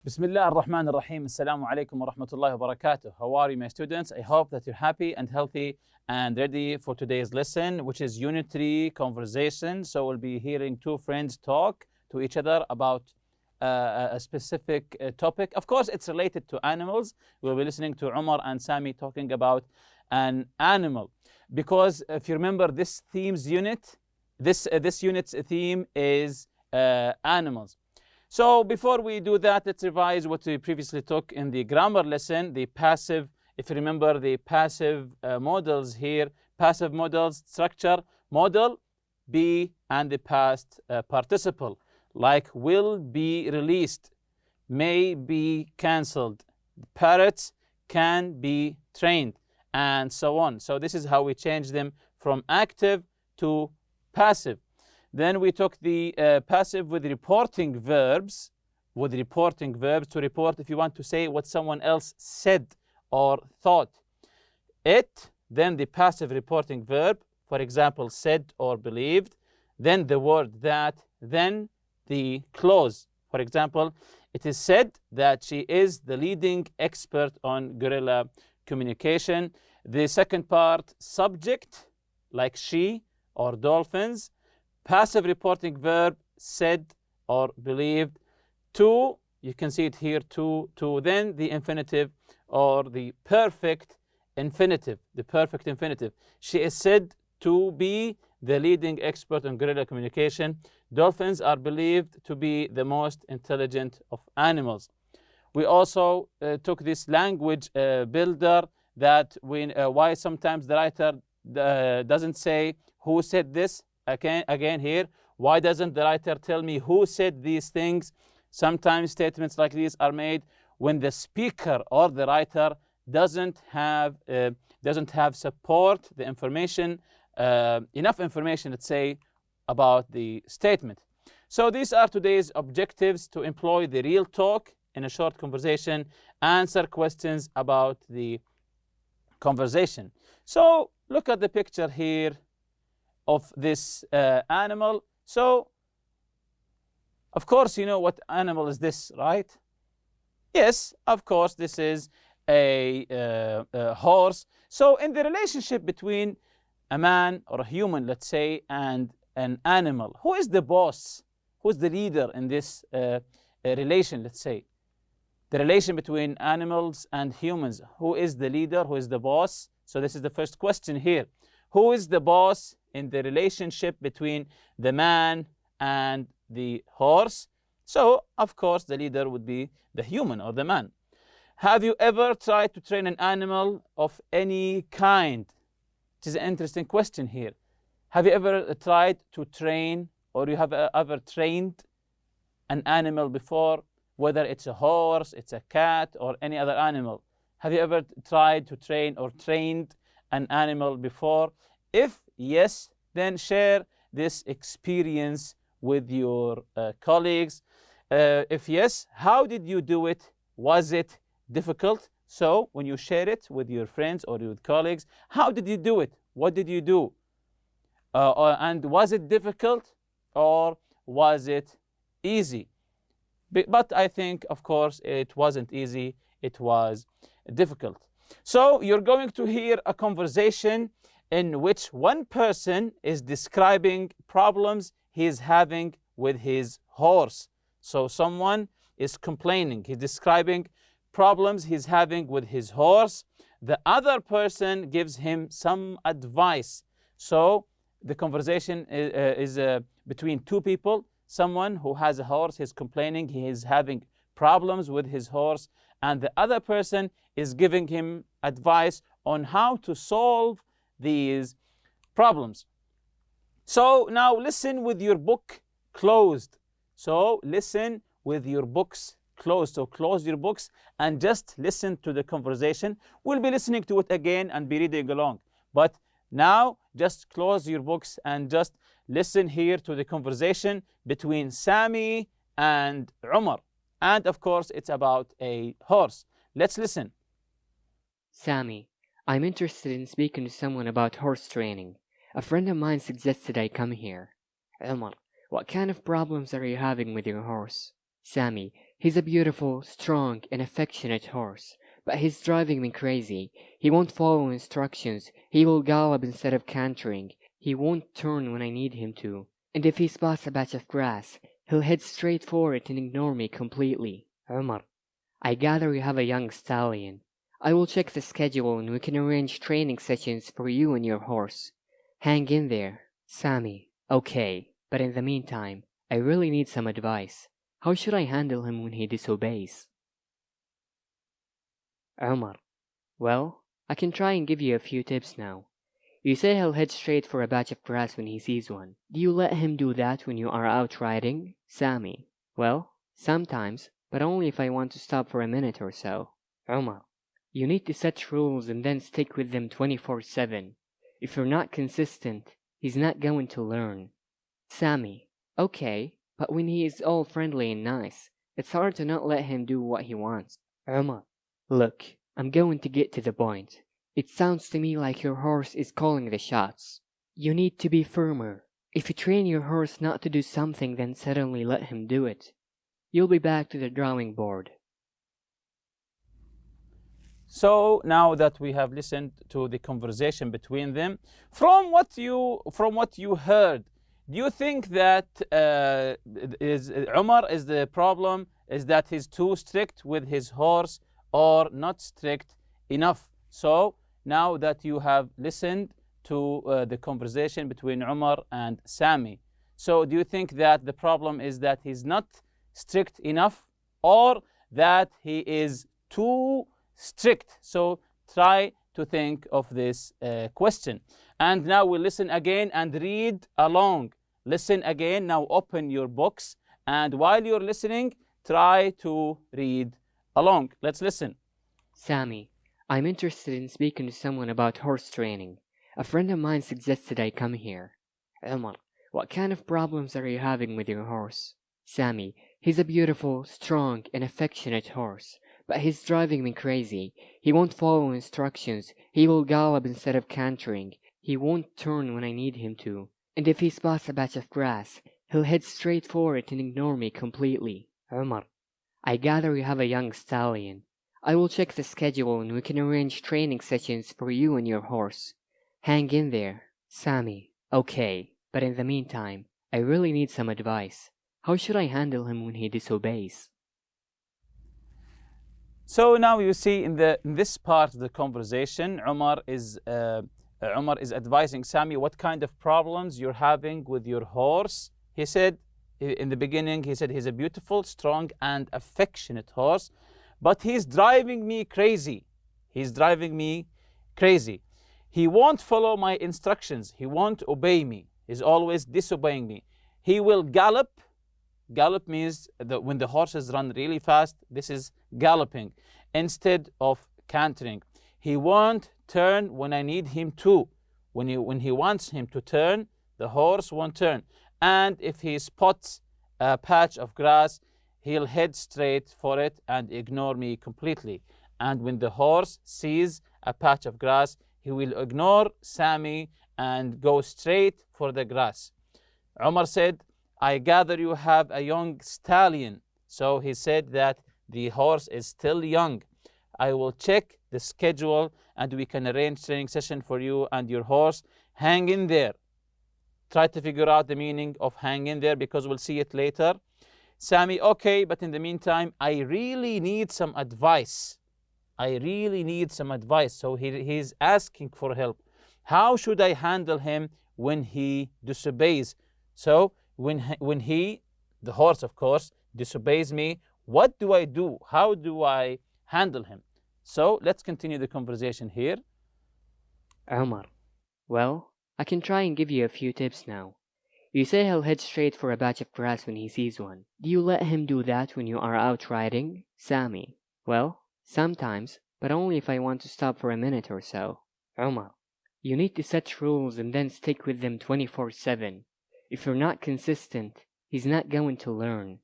Bismillah ar-Rahman ar-Rahim. Assalamu alaikum wa rahmatullahi wa barakatuh. How are you, my students? I hope that you're happy and healthy and ready for today's lesson, which is Unit 3 conversation. So we'll be hearing two friends talk to each other about a specific topic. Of course, it's related to animals. We'll be listening to Umar and Sami talking about an animal. Because if you remember this theme's unit, this unit's theme is animals. So before we do that, let's revise what we previously took in the grammar lesson, the passive. If you remember the passive modals here, passive modals, structure, modal, be, and the past participle, like will be released, may be cancelled, parrots can be trained, and so on. So this is how we change them from active to passive. Then we took the passive with reporting verbs, to report if you want to say what someone else said or thought. It, then the passive reporting verb, for example, said or believed, then the word that, then the clause. For example, it is said that she is the leading expert on guerrilla communication. The second part, subject, like she or dolphins. Passive reporting verb, said or believed. To, you can see it here, to. Then the infinitive or the perfect infinitive. She is said to be the leading expert on guerrilla communication. Dolphins are believed to be the most intelligent of animals. We also took this language builder that why sometimes the writer doesn't say who said this. Again here, why doesn't the writer tell me who said these things? Sometimes statements like these are made when the speaker or the writer doesn't have support, the information, enough information, let's say, about the statement. So these are today's objectives: to employ the real talk in a short conversation, answer questions about the conversation. So look at the picture here of this animal. So, of course, you know what animal is this, right? Yes, of course, this is a horse. So, in the relationship between a man or a human, let's say, and an animal, who is the boss? Who is the leader in this relation, let's say? The relation between animals and humans. Who is the leader? Who is the boss? So, this is the first question here. Who is the boss in the relationship between the man and the horse? So, of course, the leader would be the human or the man. Have you ever tried to train an animal of any kind? It is an interesting question here. Have you ever tried to train, or you have ever trained an animal before, whether it's a horse, it's a cat, or any other animal? Have you ever tried to train or trained an animal before? If yes, then share this experience with your colleagues. If yes, how did you do it? Was it difficult? So when you share it with your friends or with colleagues, how did you do it? What did you do? And was it difficult or was it easy? But I think, of course, it wasn't easy. It was difficult. So you're going to hear a conversation in which one person is describing problems he is having with his horse. So someone is complaining. He's describing problems he's having with his horse. The other person gives him some advice. So the conversation is between two people. Someone who has a horse is complaining. He is having problems with his horse. And the other person is giving him advice on how to solve these problems. So now listen with your book closed. So listen with your books closed. So close your books and just listen to the conversation. We'll be listening to it again and be reading along. But now just close your books and just listen here to the conversation between Sami and Umar. And of course, it's about a horse. Let's listen. Sami, I'm interested in speaking to someone about horse training. A friend of mine suggested I come here. Umar, what kind of problems are you having with your horse? Sammy, he's a beautiful, strong, and affectionate horse, but he's driving me crazy. He won't follow instructions. He will gallop instead of cantering. He won't turn when I need him to. And if he spots a patch of grass, he'll head straight for it and ignore me completely. Umar, I gather you have a young stallion. I will check the schedule and we can arrange training sessions for you and your horse. Hang in there. Sammy, okay, but in the meantime, I really need some advice. How should I handle him when he disobeys? Umar, well, I can try and give you a few tips now. You say he'll head straight for a patch of grass when he sees one. Do you let him do that when you are out riding? Sammy, well, sometimes, but only if I want to stop for a minute or so. Umar, you need to set rules and then stick with them 24/7. If you're not consistent, he's not going to learn. Sammy, okay, but when he is all friendly and nice, it's hard to not let him do what he wants. Umar, look, I'm going to get to the point. It sounds to me like your horse is calling the shots. You need to be firmer. If you train your horse not to do something, then suddenly let him do it. You'll be back to the drawing board. So now that we have listened to the conversation between them, from what you heard, do you think that Umar is the problem is that he's too strict with his horse or not strict enough? So now that you have listened to the conversation between Umar and Sami, so do you think that the problem is that he's not strict enough or that he is too strict? So try to think of this question. And now we'll listen again and read along. Listen again. Now open your books. And while you're listening, try to read along. Let's listen. Sammy, I'm interested in speaking to someone about horse training. A friend of mine suggested I come here. Umar, what kind of problems are you having with your horse? Sammy, he's a beautiful, strong, and affectionate horse, but he's driving me crazy. He won't follow instructions. He will gallop instead of cantering. He won't turn when I need him to. And if he spots a patch of grass, he'll head straight for it and ignore me completely. Umar, I gather you have a young stallion. I will check the schedule and we can arrange training sessions for you and your horse. Hang in there. Sammy, okay, but in the meantime, I really need some advice. How should I handle him when he disobeys? So now you see in this part of the conversation, Umar is advising Sami what kind of problems you're having with your horse. He said in the beginning, he said he's a beautiful, strong, and affectionate horse, but he's driving me crazy. He's driving me crazy. He won't follow my instructions. He won't obey me. He's always disobeying me. He will gallop. Gallop means that when the horses run really fast, this is galloping instead of cantering. He won't turn when I need him to. When he wants him to turn, the horse won't turn. And if he spots a patch of grass, he'll head straight for it and ignore me completely. And when the horse sees a patch of grass, he will ignore Sami and go straight for the grass. Umar said, I gather you have a young stallion. So he said that the horse is still young. I will check the schedule and we can arrange training session for you and your horse. Hang in there. Try to figure out the meaning of hang in there because we'll see it later. Sami, okay, but in the meantime, I really need some advice. I really need some advice. So he's asking for help. How should I handle him when he disobeys? So when he, the horse of course, disobeys me, what do I do? How do I handle him? So let's continue the conversation here. Umar, well, I can try and give you a few tips now. You say he'll head straight for a patch of grass when he sees one. Do you let him do that when you are out riding? Sami, well, sometimes, but only if I want to stop for a minute or so. Umar, you need to set rules and then stick with them 24/7. If you're not consistent, he's not going to learn.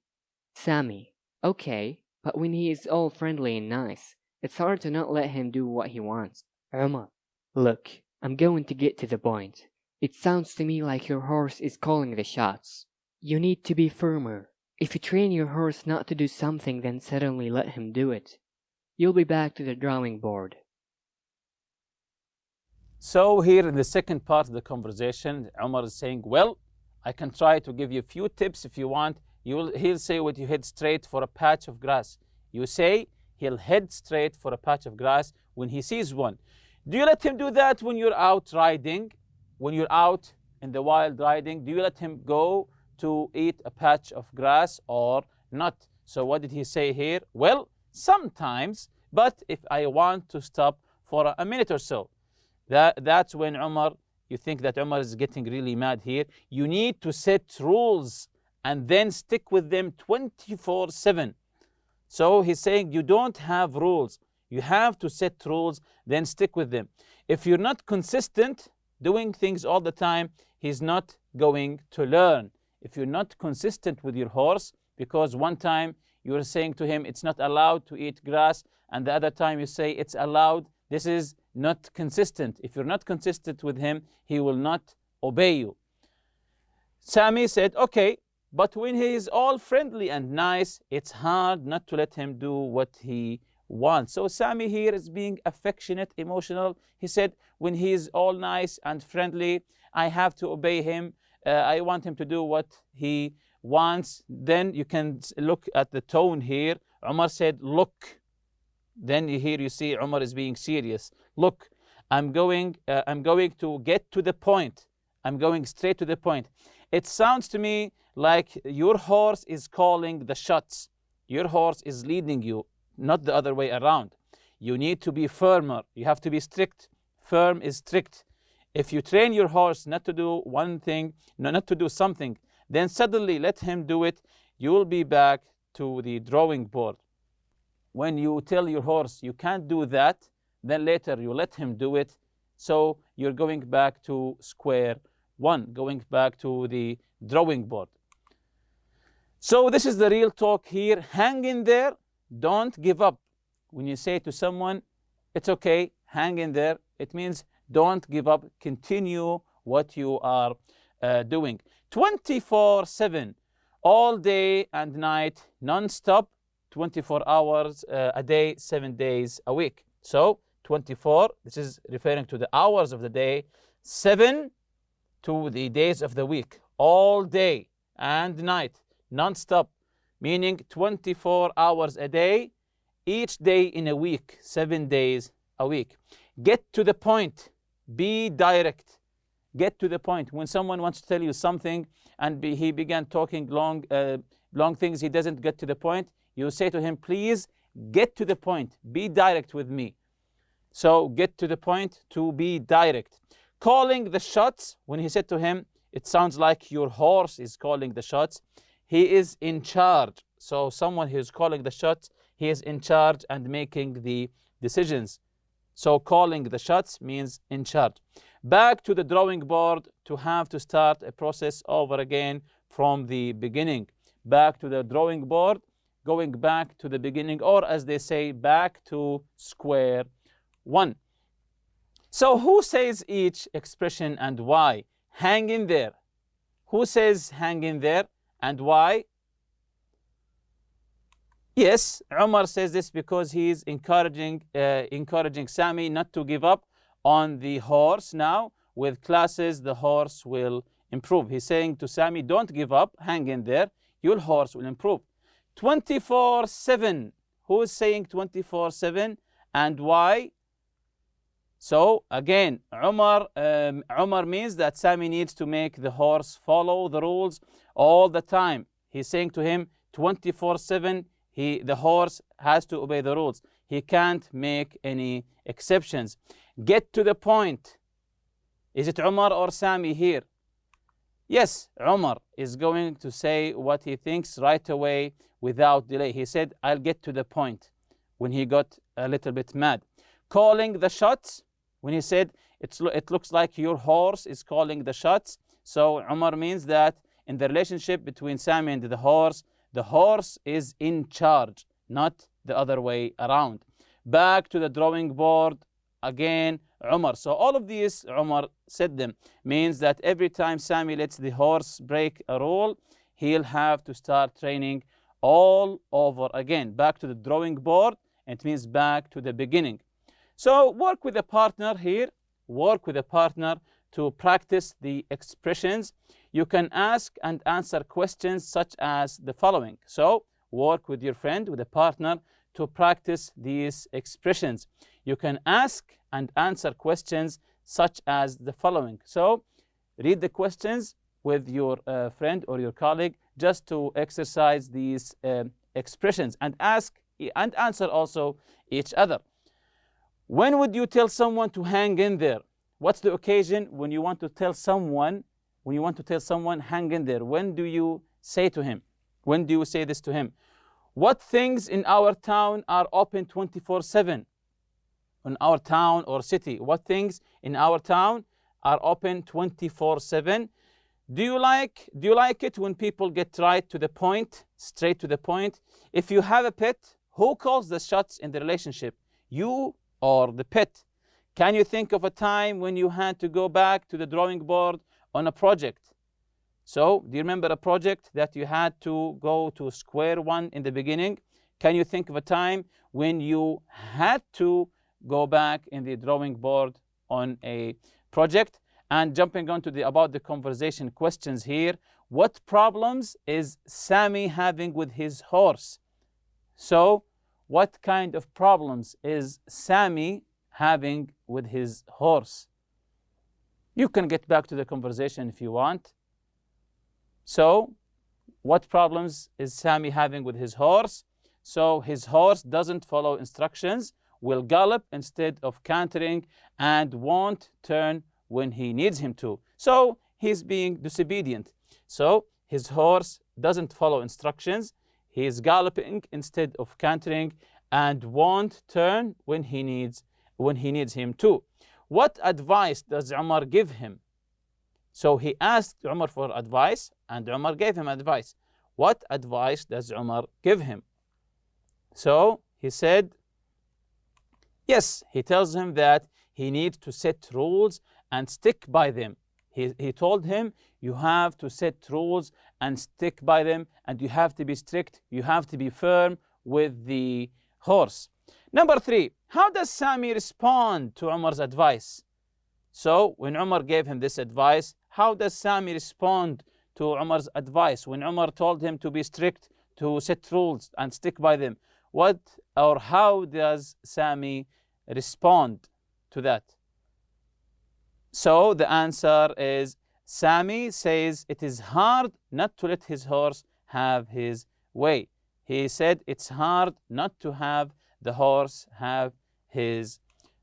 Sami, okay, but when he is all friendly and nice, it's hard to not let him do what he wants. Umar, look, I'm going to get to the point. It sounds to me like your horse is calling the shots. You need to be firmer. If you train your horse not to do something, then suddenly let him do it, you'll be back to the drawing board. So here in the second part of the conversation, Umar is saying, well, I can try to give you a few tips if you want. He'll say, would you head straight for a patch of grass? You say he'll head straight for a patch of grass when he sees one. Do you let him do that when you're out riding? When you're out in the wild riding, do you let him go to eat a patch of grass or not? So what did he say here? Well, sometimes, but if I want to stop for a minute or so. That's when Umar, you think that Umar is getting really mad here. You need to set rules and then stick with them 24/7. So he's saying you don't have rules. You have to set rules, then stick with them. If you're not consistent doing things all the time, he's not going to learn. If you're not consistent with your horse, because one time you're saying to him it's not allowed to eat grass, and the other time you say it's allowed, this is not consistent. If you're not consistent with him, he will not obey you. Sami said, okay, but when he is all friendly and nice, it's hard not to let him do what he wants. So Sami here is being affectionate, emotional. He said, when he is all nice and friendly, I have to obey him. I want him to do what he wants. Then you can look at the tone here. Umar said, look. Then here you see Umar is being serious. Look, I'm going to get to the point. I'm going straight to the point. It sounds to me like your horse is calling the shots. Your horse is leading you, not the other way around. You need to be firmer. You have to be strict. Firm is strict. If you train your horse not to do one thing, not to do something, then suddenly let him do it, you will be back to the drawing board. When you tell your horse you can't do that, then later you let him do it. So you're going back to square one, going back to the drawing board. So this is the real talk here. Hang in there. Don't give up. When you say to someone, it's okay, hang in there, it means don't give up. Continue what you are doing. 24/7, all day and night, non-stop, 24 hours a day, 7 days a week. So 24, this is referring to the hours of the day, 7 to the days of the week, all day and night, non-stop, meaning 24 hours a day, each day in a week, 7 days a week. Get to the point. Be direct. Get to the point. When someone wants to tell you something and he began talking long things, he doesn't get to the point, you say to him, please get to the point. Be direct with me. So get to the point, to be direct. Calling the shots, when he said to him, it sounds like your horse is calling the shots. He is in charge. So someone who is calling the shots, he is in charge and making the decisions. So calling the shots means in charge. Back to the drawing board, to have to start a process over again from the beginning. Back to the drawing board, going back to the beginning, or as they say, back to square one. So who says each expression and why? Hang in there. Who says hang in there and why? Yes, Umar says this because he's encouraging Sami not to give up on the horse. Now, with classes, the horse will improve. He's saying to Sami, don't give up, hang in there, your horse will improve. 24/7. Who is saying 24/7 and why? So again, Umar means that Sami needs to make the horse follow the rules all the time. He's saying to him 24/7, the horse has to obey the rules. He can't make any exceptions. Get to the point. Is it Umar or Sami here? Yes, Umar is going to say what he thinks right away without delay. He said, I'll get to the point, when he got a little bit mad. Calling the shots, when he said, it looks like your horse is calling the shots. So Umar means that in the relationship between Sami and the horse is in charge, not the other way around. Back to the drawing board, again, Umar. So all of these, Umar said them, means that every time Sami lets the horse break a rule, he'll have to start training all over again, back to the drawing board. It means back to the beginning. So work with a partner here, work with a partner to practice the expressions. You can ask and answer questions such as the following. So work with your friend, with a partner, to practice these expressions. You can ask and answer questions such as the following. So read the questions with your friend or your colleague just to exercise these expressions, and ask and answer also each other. When would you tell someone to hang in there? What's the occasion when you want to tell someone, hang in there? When do you say to him? When do you say this to him? What things in our town are open 24/7? In our town or city, what things in our town are open 24/7? Do you like it when people get right to the point, straight to the point? If you have a pet, who calls the shots in the relationship? You or the pet? Can you think of a time when you had to go back to the drawing board on a project? So, do you remember a project that you had to go to square one in the beginning? Can you think of a time when you had to go back in the drawing board on a project? And jumping on to about the conversation questions here, what problems is Sammy having with his horse? So, what kind of problems is Sammy having with his horse? You can get back to the conversation if you want. So, what problems is Sammy having with his horse? So, his horse doesn't follow instructions, will gallop instead of cantering, and won't turn when he needs him to. So, he's being disobedient. So, his horse doesn't follow instructions, he is galloping instead of cantering, and won't turn when he needs him to. What advice does Umar give him? So he asked Umar for advice, and Umar gave him advice. What advice does Umar give him? So he said, yes, he tells him that he needs to set rules and stick by them. He told him, you have to set rules and stick by them, and you have to be strict, you have to be firm with the horse. Number 3, how does Sammy respond to Umar's advice? So when Umar gave him this advice, how does Sammy respond to Umar's advice? When Umar told him to be strict, to set rules and stick by them, what or how does Sammy respond to that? So the answer is, Sammy says it is hard not to let his horse have his way. He said it's hard not to have the horse have his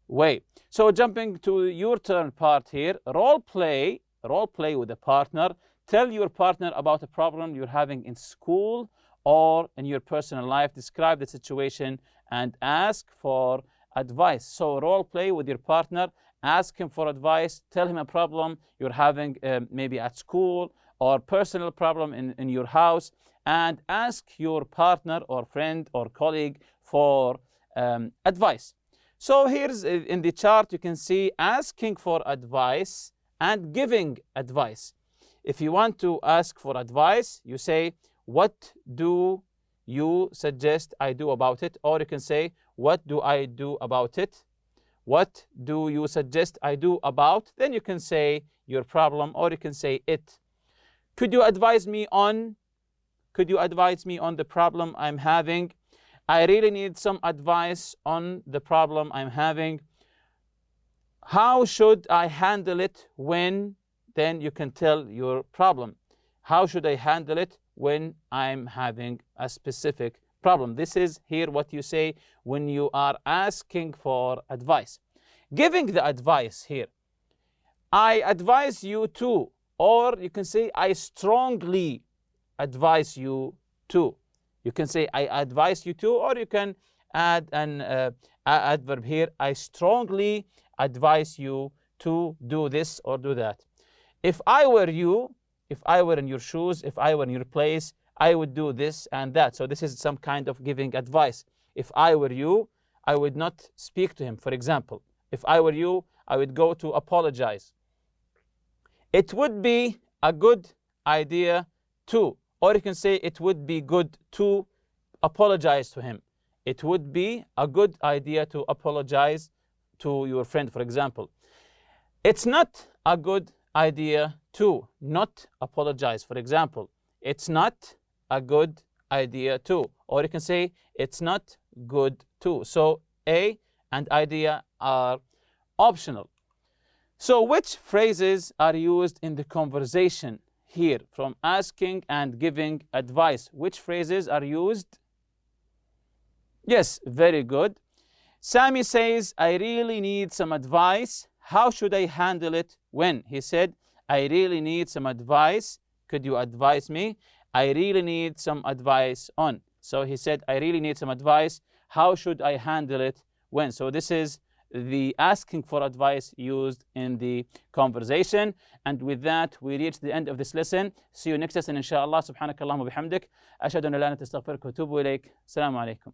way. So jumping to your turn part here, role play with a partner. Tell your partner about a problem you're having in school or in your personal life. Describe the situation and ask for advice. So role play with your partner, ask him for advice, tell him a problem you're having maybe at school or personal problem in your house, and ask your partner or friend or colleague for advice. So here's in the chart, you can see asking for advice and giving advice. If you want to ask for advice, you say, what do you suggest I do about it? Or you can say, what do I do about it? What do you suggest I do about? Then you can say your problem, or you can say it. Could you advise me on the problem I'm having? I really need some advice on the problem I'm having. How should I handle it when? Then you can tell your problem. How should I handle it when I'm having a specific problem? This is here what you say when you are asking for advice. Giving the advice here, I advise you to, or you can say I strongly advise you to. You can say I advise you to, or you can add an adverb here, I strongly advise you to do this or do that. If I were you, if I were in your shoes, if I were in your place, I would do this and that. So this is some kind of giving advice. If I were you, I would not speak to him, for example. If I were you, I would go to apologize. It would be a good idea to, or you can say it would be good to apologize to him. It would be a good idea to apologize to your friend, for example. It's not a good idea to not apologize, for example. It's not a good idea to, or you can say it's not good to. So a and idea are optional. So which phrases are used in the conversation here from asking and giving advice? Which phrases are used? Yes, very good. Sami says, I really need some advice. How should I handle it when? He said, I really need some advice. Could you advise me? I really need some advice on. So he said, I really need some advice. How should I handle it when? So this is the asking for advice used in the conversation. And with that, we reach the end of this lesson. See you next lesson, inshallah. Subhanakallahumma bihamdik. Ashhadu an la ilaha illa anta astaghfiruka wa atubu ilayk. Assalamu alaikum.